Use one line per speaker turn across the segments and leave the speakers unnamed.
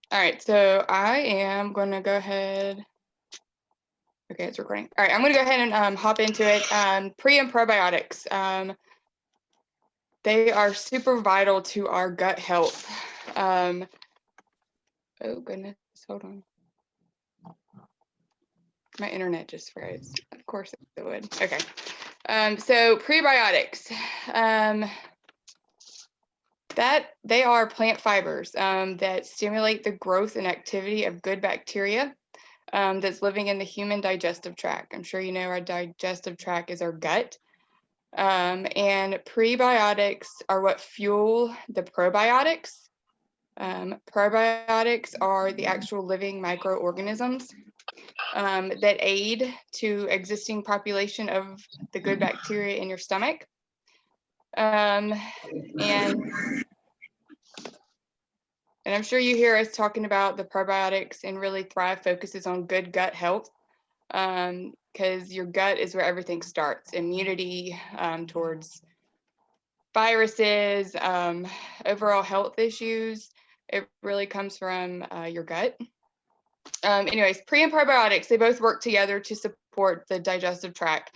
All right, so I am going to go ahead. Okay, it's recording. All right, I'm going to go ahead and hop into it. Pre and probiotics. They are super vital to our gut health. Oh goodness, hold on. My internet just froze. Of course it would. Okay. So prebiotics. That they are plant fibers that stimulate the growth and activity of good bacteria that's living in the human digestive tract. I'm sure you know our digestive tract is our gut. And prebiotics are what fuel the probiotics. Probiotics are the actual living microorganisms that aid to existing population of the good bacteria in your stomach. And I'm sure you hear us talking about the probiotics, and really Thrive focuses on good gut health because your gut is where everything starts. Immunity towards viruses, overall health issues, it really comes from your gut. Anyways, pre and probiotics, they both work together to support the digestive tract.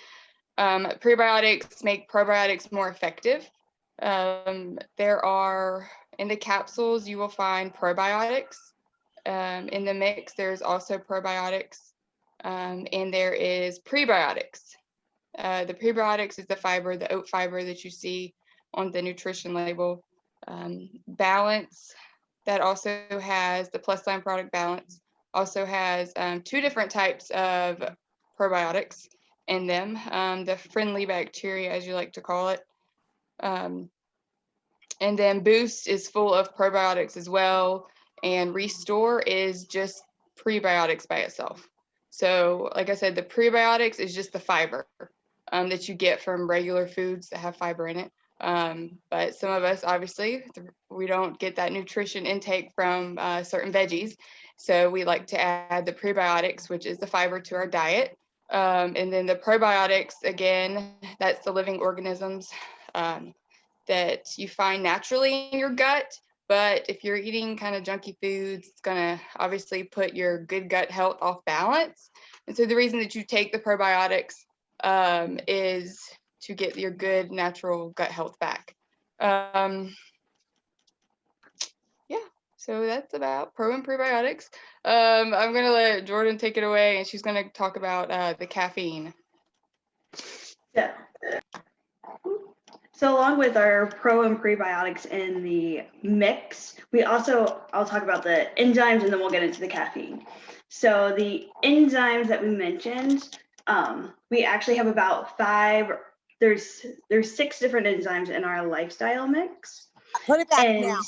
Prebiotics make probiotics more effective. There are, in the capsules, you will find probiotics. In the mix, there's also probiotics, and there is prebiotics. The prebiotics is the fiber, the oat fiber that you see on the nutrition label. Balance, that also has the plus sign product Balance, also has two different types of probiotics in them. The friendly bacteria, as you like to call it. And then Boost is full of probiotics as well. And Restore is just prebiotics by itself. So like I said, the prebiotics is just the fiber that you get from regular foods that have fiber in it. But some of us, obviously, we don't get that nutrition intake from certain veggies. So we like to add the prebiotics, which is the fiber, to our diet. And then the probiotics, again, that's the living organisms that you find naturally in your gut. But if you're eating kind of junky foods, it's going to obviously put your good gut health off balance. And so the reason that you take the probiotics is to get your good natural gut health back. Yeah, so that's about pro and prebiotics. I'm going to let Jordan take it away, and she's going to talk about the caffeine.
Yeah. So along with our pro and prebiotics in the mix, I'll talk about the enzymes and then we'll get into the caffeine. So the enzymes that we mentioned, we actually have about there's 6 different enzymes in our lifestyle mix.
Put it back now,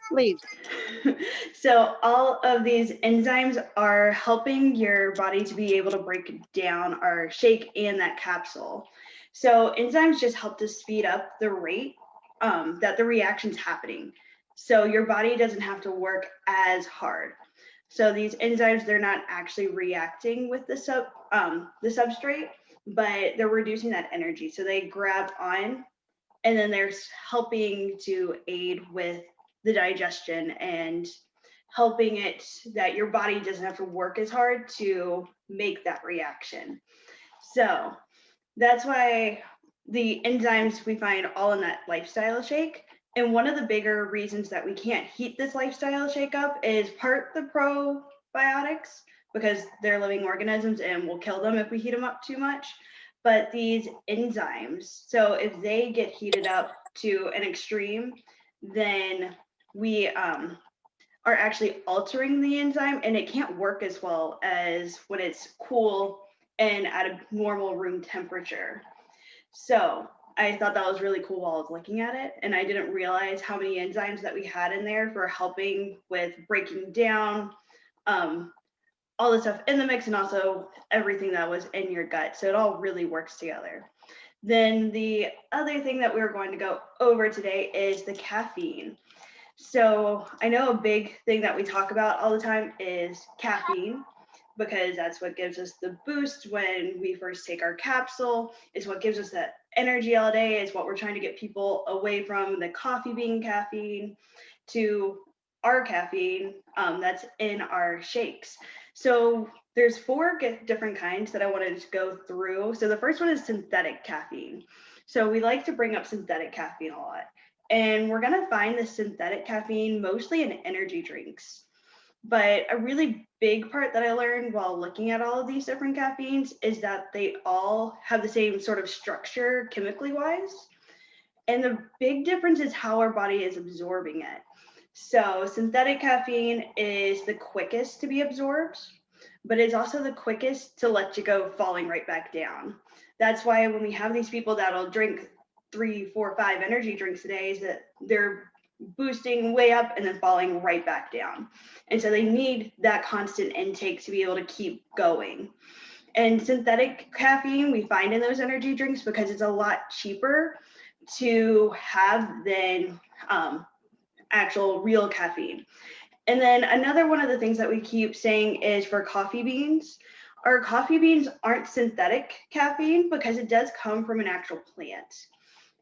please.
So all of these enzymes are helping your body to be able to break down our shake and that capsule. So enzymes just help to speed up the rate that the reaction's happening. So your body doesn't have to work as hard. So these enzymes, they're not actually reacting with the substrate, but they're reducing that energy. So they grab on, and then they're helping to aid with the digestion and helping it that your body doesn't have to work as hard to make that reaction. So that's why the enzymes we find all in that lifestyle shake. And one of the bigger reasons that we can't heat this lifestyle shake up is part the probiotics, because they're living organisms and we'll kill them if we heat them up too much. But these enzymes, so if they get heated up to an extreme, then we are actually altering the enzyme, and it can't work as well as when it's cool and at a normal room temperature. So I thought that was really cool while I was looking at it, and I didn't realize how many enzymes that we had in there for helping with breaking down all the stuff in the mix and also everything that was in your gut. So it all really works together. Then the other thing that we're going to go over today is the caffeine. So I know a big thing that we talk about all the time is caffeine, because that's what gives us the boost when we first take our capsule. It's what gives us that energy all day. It's what we're trying to get people away from, the coffee being caffeine, to our caffeine that's in our shakes. So there's four different kinds that I wanted to go through. So the first one is synthetic caffeine. So we like to bring up synthetic caffeine a lot. And we're going to find the synthetic caffeine mostly in energy drinks. But a really big part that I learned while looking at all of these different caffeines is that they all have the same sort of structure chemically wise. And the big difference is how our body is absorbing it. So synthetic caffeine is the quickest to be absorbed, but it's also the quickest to let you go falling right back down. That's why when we have these people that'll drink 3, 4, 5 energy drinks a day, is that they're boosting way up and then falling right back down. And so they need that constant intake to be able to keep going. And synthetic caffeine we find in those energy drinks because it's a lot cheaper to have than actual real caffeine. And then another one of the things that we keep saying is for coffee beans. Our coffee beans aren't synthetic caffeine because it does come from an actual plant.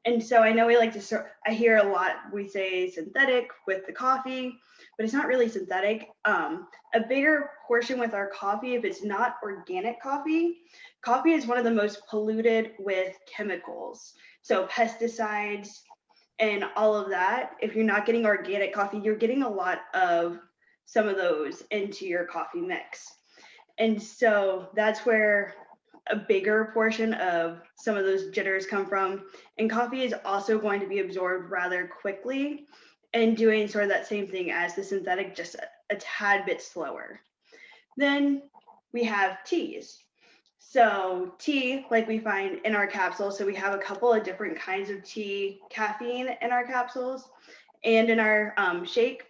And so I know we like to, I hear a lot, we say synthetic with the coffee, but it's not really synthetic. A bigger portion with our coffee, if it's not organic coffee, coffee is one of the most polluted with chemicals. So pesticides and all of that. If you're not getting organic coffee, you're getting a lot of some of those into your coffee mix. And so that's where a bigger portion of some of those jitters come from. And coffee is also going to be absorbed rather quickly and doing sort of that same thing as the synthetic, just a tad bit slower. Then we have teas. So tea, like we find in our capsules, so we have a couple of different kinds of tea caffeine in our capsules and in our shake.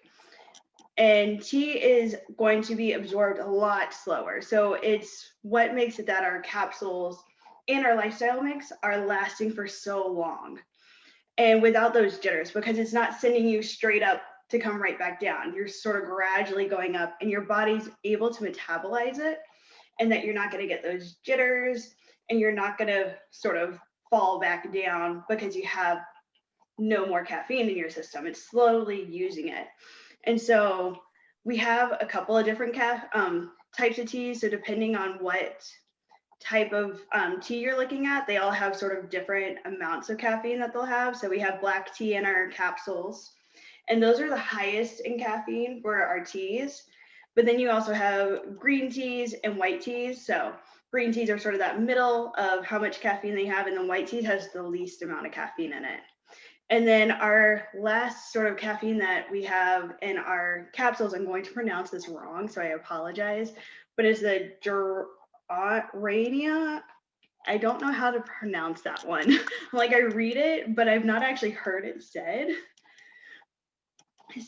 And tea is going to be absorbed a lot slower. So it's what makes it that our capsules and our lifestyle mix are lasting for so long. And without those jitters, because it's not sending you straight up to come right back down. You're sort of gradually going up and your body's able to metabolize it, and that you're not going to get those jitters and you're not going to sort of fall back down because you have no more caffeine in your system. It's slowly using it. And so we have a couple of different types of teas. So depending on what type of tea you're looking at, they all have sort of different amounts of caffeine that they'll have. So we have black tea in our capsules, and those are the highest in caffeine for our teas. But then you also have green teas and white teas. So green teas are sort of that middle of how much caffeine they have, and then white tea has the least amount of caffeine in it. And then our last sort of caffeine that we have in our capsules, I'm going to pronounce this wrong, so I apologize, but it's the Gerania. I don't know how to pronounce that one. Like I read it, but I've not actually heard it said.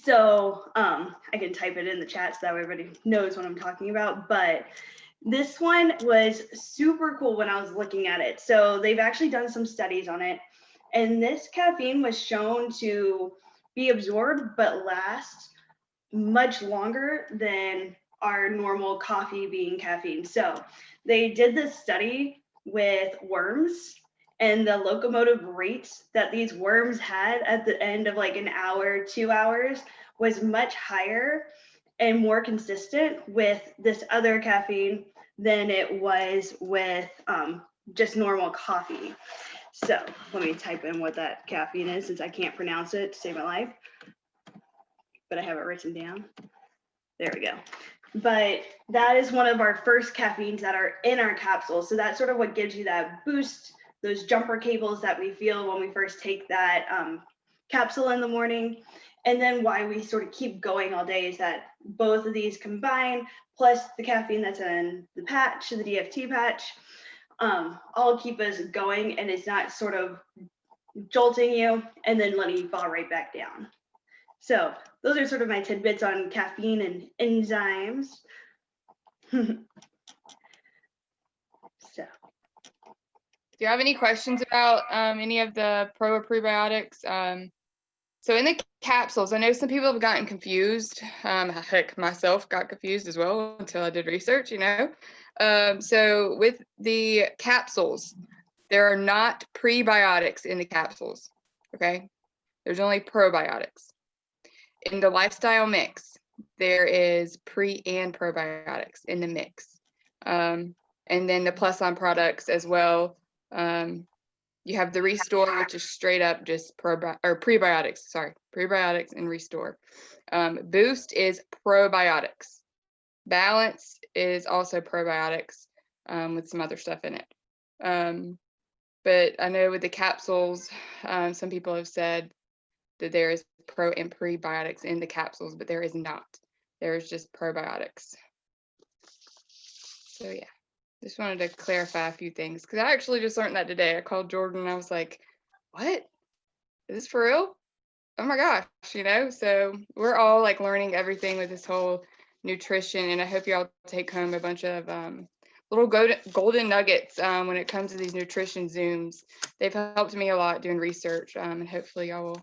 So I can type it in the chat so that everybody knows what I'm talking about. But this one was super cool when I was looking at it. So they've actually done some studies on it. And this caffeine was shown to be absorbed but last much longer than our normal coffee bean caffeine. So they did this study with worms, and the locomotive rates that these worms had at the end of like an hour, 2 hours was much higher and more consistent with this other caffeine than it was with just normal coffee. So let me type in what that caffeine is, since I can't pronounce it to save my life, but I have it written down. There we go. But that is one of our first caffeines that are in our capsule. So that's sort of what gives you that boost, those jumper cables that we feel when we first take that capsule in the morning. And then why we sort of keep going all day is that both of these combine, plus the caffeine that's in the patch, the DFT patch, all keep us going, and it's not sort of jolting you and then letting you fall right back down. So those are sort of my tidbits on caffeine and enzymes. So.
Do you have any questions about any of the pro or prebiotics? So in the capsules, I know some people have gotten confused. Heck, myself got confused as well until I did research, So with the capsules, there are not prebiotics in the capsules, okay? There's only probiotics. In the lifestyle mix, there is pre and probiotics in the mix. And then the plus on products as well. You have the Restore, which is straight up just prebiotics, sorry, prebiotics and Restore. Boost is probiotics. Balance is also probiotics with some other stuff in it. But I know with the capsules, some people have said that there is pro and prebiotics in the capsules, but there is not. There is just probiotics. So yeah, just wanted to clarify a few things because I actually just learned that today. I called Jordan and I was like, what? Is this for real? Oh my gosh, you know? So we're all like learning everything with this whole nutrition, and I hope y'all take home a bunch of little golden nuggets when it comes to these nutrition Zooms. They've helped me a lot doing research, and hopefully y'all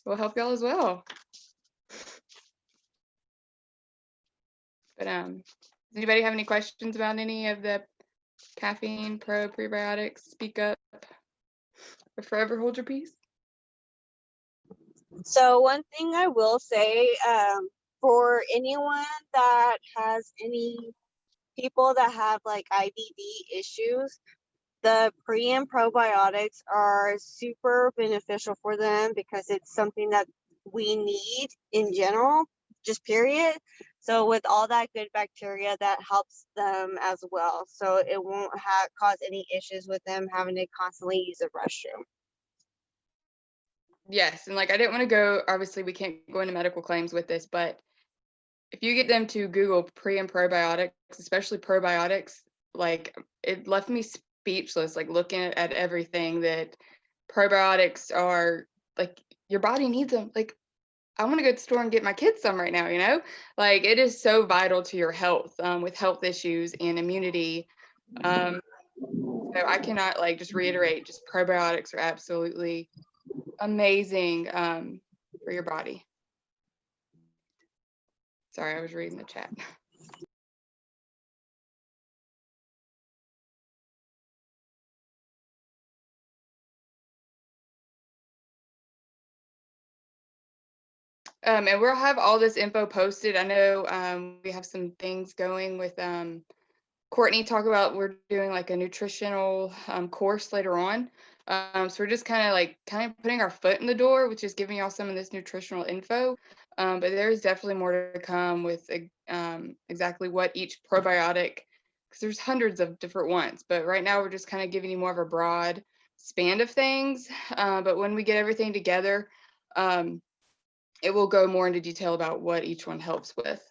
will help y'all as well. But does anybody have any questions about any of the caffeine, prebiotics? Speak up or forever hold your peace.
So one thing I will say, for anyone that has any people that have like IBD issues, the pre and probiotics are super beneficial for them because it's something that we need in general, just period. So with all that good bacteria, that helps them as well. So it won't cause any issues with them having to constantly use a restroom.
Yes, and like I didn't want to go, obviously we can't go into medical claims with this, but if you get them to Google pre and probiotics, especially probiotics, like it left me speechless, like looking at everything that probiotics are, like your body needs them. Like I want to go to the store and get my kids some right now, you know? Like it is so vital to your health with health issues and immunity. So I cannot like just reiterate, just probiotics are absolutely amazing for your body. Sorry, I was reading the chat. And we'll have all this info posted. I know we have some things going with Courtney talk about, we're doing like a nutritional course later on. So we're just kind of putting our foot in the door, which is giving y'all some of this nutritional info. But there's definitely more to come with exactly what each probiotic, because there's hundreds of different ones. But right now we're just kind of giving you more of a broad span of things. But when we get everything together, it will go more into detail about what each one helps with.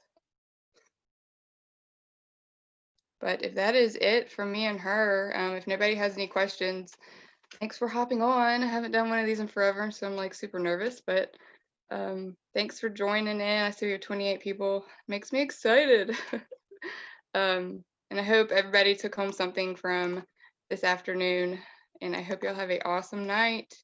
But if that is it from me and her, if nobody has any questions, thanks for hopping on. I haven't done one of these in forever, so I'm like super nervous, but thanks for joining in. I see we have 28 people. Makes me excited. And I hope everybody took home something from this afternoon, and I hope y'all have an awesome night.